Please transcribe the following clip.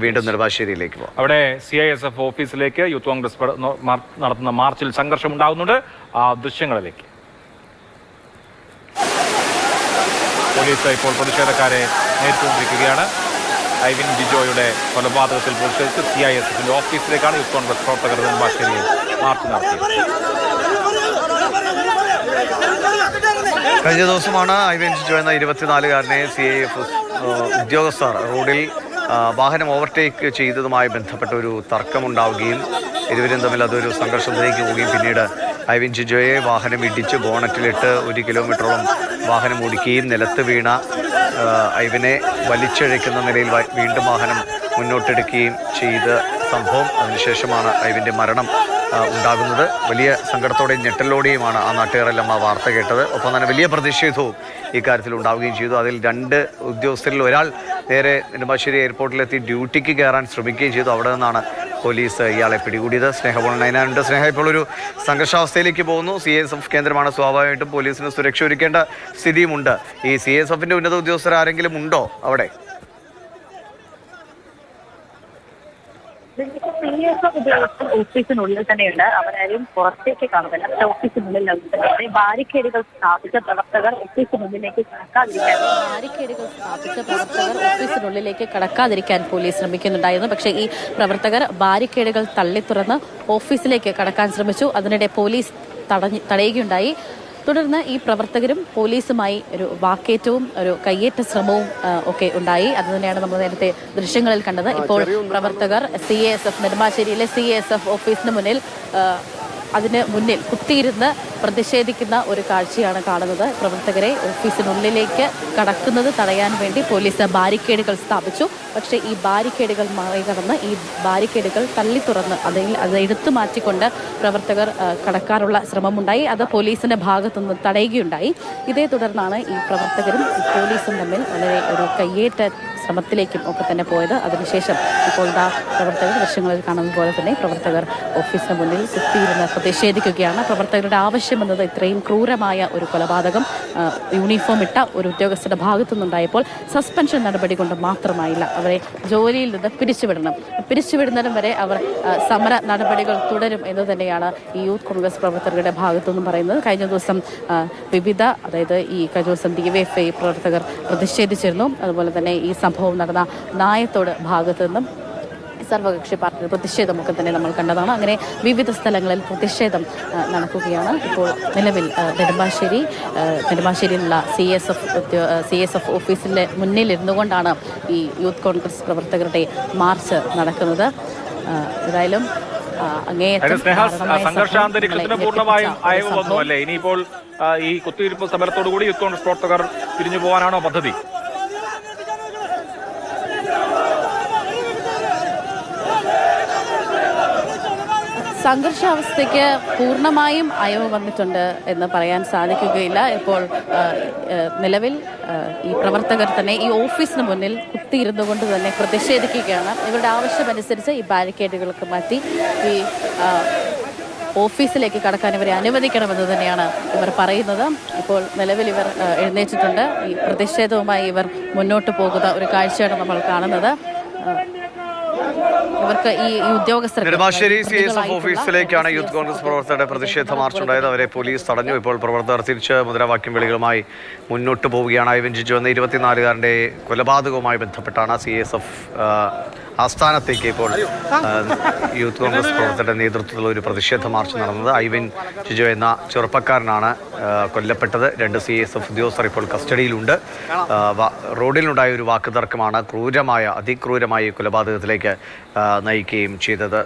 വീണ്ടും നെടുമ്പാശ്ശേരിയിലേക്ക് പോകാം. അവിടെ CISF ഓഫീസിലേക്ക് യൂത്ത് കോൺഗ്രസ് നടത്തുന്ന മാർച്ചിൽ സംഘർഷം ഉണ്ടാകുന്നുണ്ട്. ആ ദൃശ്യങ്ങളിലേക്ക്. പോലീസ് ഇപ്പോൾ പ്രതിഷേധക്കാരെ നേരിട്ടുകൊണ്ടിരിക്കുകയാണ്. ഐവിൻ ജിജോയുടെ കൊലപാതകത്തിൽ പ്രതിഷേധിച്ച് CISFിന്റെ ഓഫീസിലേക്കാണ് യൂത്ത് കോൺഗ്രസ് പ്രവർത്തകർ നെടുമ്പാശ്ശേരിയിൽ മാർച്ച് നടത്തിയത്. കഴിഞ്ഞ ദിവസമാണ് ഐവിൻ ജിജോ എന്ന 24-കാരനെ CIF ഉദ്യോഗസ്ഥർ റോഡിൽ വാഹനം ഓവർടേക്ക് ചെയ്തതുമായി ബന്ധപ്പെട്ട ഒരു തർക്കമുണ്ടാവുകയും ഇരുവരും തമ്മിൽ അതൊരു സംഘർഷത്തിലേക്ക് പോവുകയും പിന്നീട് ഐവിൻ ജിജോയെ വാഹനം ഇടിച്ച് ബോണറ്റിലിട്ട് 1 കിലോമീറ്ററോളം വാഹനം ഓടിക്കുകയും നിലത്ത് വീണ ഐവിനെ വലിച്ചിഴയ്ക്കുന്ന നിലയിൽ വീണ്ടും വാഹനം മുന്നോട്ടെടുക്കുകയും ചെയ്ത സംഭവം. അതിനുശേഷമാണ് ഐവിൻ്റെ മരണം ഉണ്ടാകുന്നത്. വലിയ സങ്കടത്തോടെയും ഞെട്ടലോടെയുമാണ് ആ നാട്ടുകാരെല്ലാം ആ വാർത്ത കേട്ടത്. ഒപ്പം തന്നെ വലിയ പ്രതിഷേധവും ഇക്കാര്യത്തിൽ ഉണ്ടാവുകയും ചെയ്തു. അതിൽ 2 ഉദ്യോഗസ്ഥരിൽ ഒരാൾ നേരെ നെടുമ്പാശ്ശേരി എയർപോർട്ടിലെത്തി ഡ്യൂട്ടിക്ക് കയറാൻ ശ്രമിക്കുകയും ചെയ്തു. അവിടെ നിന്നാണ് പോലീസ് ഇയാളെ പിടികൂടിയത്. സ്നേഹപൂർണ്ണ സ്നേഹ ഇപ്പോൾ ഒരു സംഘർഷാവസ്ഥയിലേക്ക് പോകുന്നു. CISF കേന്ദ്രമാണ്. സ്വാഭാവികമായിട്ടും പോലീസിന് സുരക്ഷ ഒരുക്കേണ്ട സ്ഥിതിയുമുണ്ട്. ഈ CISFിൻ്റെ ഉന്നത ഉദ്യോഗസ്ഥർ ആരെങ്കിലും ഉണ്ടോ അവിടെ? CISF ഉദ്യോഗസ്ഥർ ഓഫീസിനുള്ളിൽ തന്നെയുണ്ട്. അവരാരും പുറത്തേക്ക് കാണുന്നില്ല. പക്ഷേ ഓഫീസിനുള്ളിൽ ബാരിക്കേഡുകൾ സ്ഥാപിച്ച പ്രവർത്തകർ ഓഫീസിനുള്ളിലേക്ക് കടക്കാതിരിക്കാൻ പോലീസ് ശ്രമിക്കുന്നുണ്ടായിരുന്നു. പക്ഷേ ഈ പ്രവർത്തകർ ബാരിക്കേഡുകൾ തള്ളി തുറന്ന് ഓഫീസിലേക്ക് കടക്കാൻ ശ്രമിച്ചു. അതിനിടെ പോലീസ് തടയുകയുണ്ടായി. തുടർന്ന് ഈ പ്രവർത്തകരും പോലീസുമായി ഒരു വാക്കേറ്റവും ഒരു കയ്യേറ്റ ശ്രമവും ഒക്കെ ഉണ്ടായി. അത് തന്നെയാണ് നമ്മൾ നേരത്തെ ദൃശ്യങ്ങളിൽ കണ്ടത്. ഇപ്പോൾ പ്രവർത്തകർ CISF നെടുമ്പാശ്ശേരിയിലെ CISF ഓഫീസിന് മുന്നിൽ അതിന് മുന്നിൽ കുത്തിയിരുന്ന് പ്രതിഷേധിക്കുന്ന ഒരു കാഴ്ചയാണ് കാണുന്നത്. പ്രവർത്തകരെ ഓഫീസിനുള്ളിലേക്ക് കടക്കുന്നത് തടയാൻ വേണ്ടി പോലീസ് ബാരിക്കേഡുകൾ സ്ഥാപിച്ചു. പക്ഷേ ഈ ബാരിക്കേഡുകൾ മറികടന്ന് ഈ ബാരിക്കേഡുകൾ തള്ളി തുറന്ന് അത് എടുത്തു മാറ്റിക്കൊണ്ട് പ്രവർത്തകർ കടക്കാനുള്ള ശ്രമമുണ്ടായി. അത് പോലീസിന്റെ ഭാഗത്തുനിന്ന് തടയുകയുണ്ടായി. ഇതേ തുടർന്നാണ് ഈ പ്രവർത്തകരും പോലീസും തമ്മിൽ വളരെ ഒരു കയ്യേറ്റ ശ്രമത്തിലേക്കും ഒക്കെ തന്നെ പോയത്. അതിനുശേഷം ഇപ്പോൾ പ്രവർത്തകർ ദൃശ്യങ്ങളിൽ കാണുന്നത് പോലെ തന്നെ പ്രവർത്തകർ ഓഫീസിന് മുന്നിൽ കുത്തിയിരുന്ന് പ്രതിഷേധിക്കുകയാണ്. പ്രവർത്തകരുടെ ആവശ്യമെന്നത് ഇത്രയും ക്രൂരമായ ഒരു കൊലപാതകം യൂണിഫോം ഇട്ട ഒരു ഉദ്യോഗസ്ഥരുടെ ഭാഗത്തുനിന്നുണ്ടായപ്പോൾ സസ്പെൻഷൻ നടപടി കൊണ്ട് മാത്രമായില്ല. അവരെ ജോലിയിൽ നിന്ന് പിരിച്ചുവിടുന്നതും വരെ അവർ സമര നടപടികൾ തുടരും എന്ന് തന്നെയാണ് ഈ യൂത്ത് കോൺഗ്രസ് പ്രവർത്തകരുടെ ഭാഗത്തുനിന്നും പറയുന്നത്. കഴിഞ്ഞ ദിവസം അതായത് ഈ കഴിഞ്ഞ ദിവസം DYFI പ്രവർത്തകർ പ്രതിഷേധിച്ചിരുന്നു. അതുപോലെ തന്നെ ഈ സംഭവം നടന്ന നായത്തോട് ഭാഗത്തു നിന്നും സർവകക്ഷി പാർട്ടിയുടെ പ്രതിഷേധമൊക്കെ തന്നെ നമ്മൾ കണ്ടതാണ്. അങ്ങനെ വിവിധ സ്ഥലങ്ങളിൽ പ്രതിഷേധം നടക്കുകയാണ്. ഇപ്പോൾ നിലവിൽ നെടുമ്പാശ്ശേരിയിലുള്ള CISF ഓഫീസിൻ്റെ മുന്നിലിരുന്നു കൊണ്ടാണ് ഈ യൂത്ത് കോൺഗ്രസ് പ്രവർത്തകരുടെ മാർച്ച് നടക്കുന്നത്. ഏതായാലും സംഘർഷാന്തരീക്ഷത്തിന് പൂർണ്ണമായും അയവ് വന്നു അല്ലേ? ഇനിയിപ്പോൾ ഈ കുത്തിയിരിപ്പ് സമരത്തോടുകൂടി യൂത്ത് കോൺഗ്രസ് പ്രവർത്തകർ പിരിഞ്ഞു പോകാനാണോ പദ്ധതി? സംഘർഷാവസ്ഥയ്ക്ക് പൂർണ്ണമായും അയവ് വന്നിട്ടുണ്ട് എന്ന് പറയാൻ സാധിക്കുകയില്ല. ഇപ്പോൾ നിലവിൽ ഈ പ്രവർത്തകർ തന്നെ ഈ ഓഫീസിന് മുന്നിൽ കുത്തിയിരുന്നു കൊണ്ട് തന്നെ പ്രതിഷേധിക്കുകയാണ്. ഇവരുടെ ആവശ്യമനുസരിച്ച് ഈ ബാരിക്കേഡുകളൊക്കെ മാറ്റി ഈ ഓഫീസിലേക്ക് കടക്കാൻ ഇവരെ അനുവദിക്കണമെന്ന് തന്നെയാണ് ഇവർ പറയുന്നത്. ഇപ്പോൾ നിലവിൽ ഇവർ എഴുന്നേറ്റിട്ടുണ്ട്. ഈ പ്രതിഷേധവുമായി ഇവർ മുന്നോട്ട് പോകുന്ന ഒരു കാഴ്ചയാണ് നമ്മൾ കാണുന്നത്. ഇവർക്ക് ഈ ഉദ്യോഗസ്ഥർ നെടുമ്പാശ്ശേരി CISF ഓഫീസിലേക്കാണ് യൂത്ത് കോൺഗ്രസ് പ്രവർത്തകരുടെ പ്രതിഷേധ മാർച്ച് ഉണ്ടായത്. അവരെ പോലീസ് തടഞ്ഞു. ഇപ്പോൾ പ്രവർത്തകർ തിരിച്ച് മുദ്രാവാക്യം വിളികളുമായി മുന്നോട്ട് പോവുകയാണ്. ഐവിൻ ജിജോ എന്ന 24-കാരൻ്റെ കൊലപാതകവുമായി ബന്ധപ്പെട്ടാണ് CISF ആസ്ഥാനത്തേക്ക് ഇപ്പോൾ യൂത്ത് കോൺഗ്രസ് പ്രവർത്തകരുടെ നേതൃത്വത്തിലുള്ള ഒരു പ്രതിഷേധ മാർച്ച് നടന്നത്. ഐവിൻ ജിജോ എന്ന ചെറുപ്പക്കാരനാണ് കൊല്ലപ്പെട്ടത്. 2 CISF ഉദ്യോഗസ്ഥർ ഇപ്പോൾ കസ്റ്റഡിയിലുണ്ട്. റോഡിലുണ്ടായ ഒരു വാക്കുതർക്കമാണ് അതിക്രൂരമായ കൊലപാതകത്തിലേക്ക് നയിക്കുകയും ചെയ്തത്.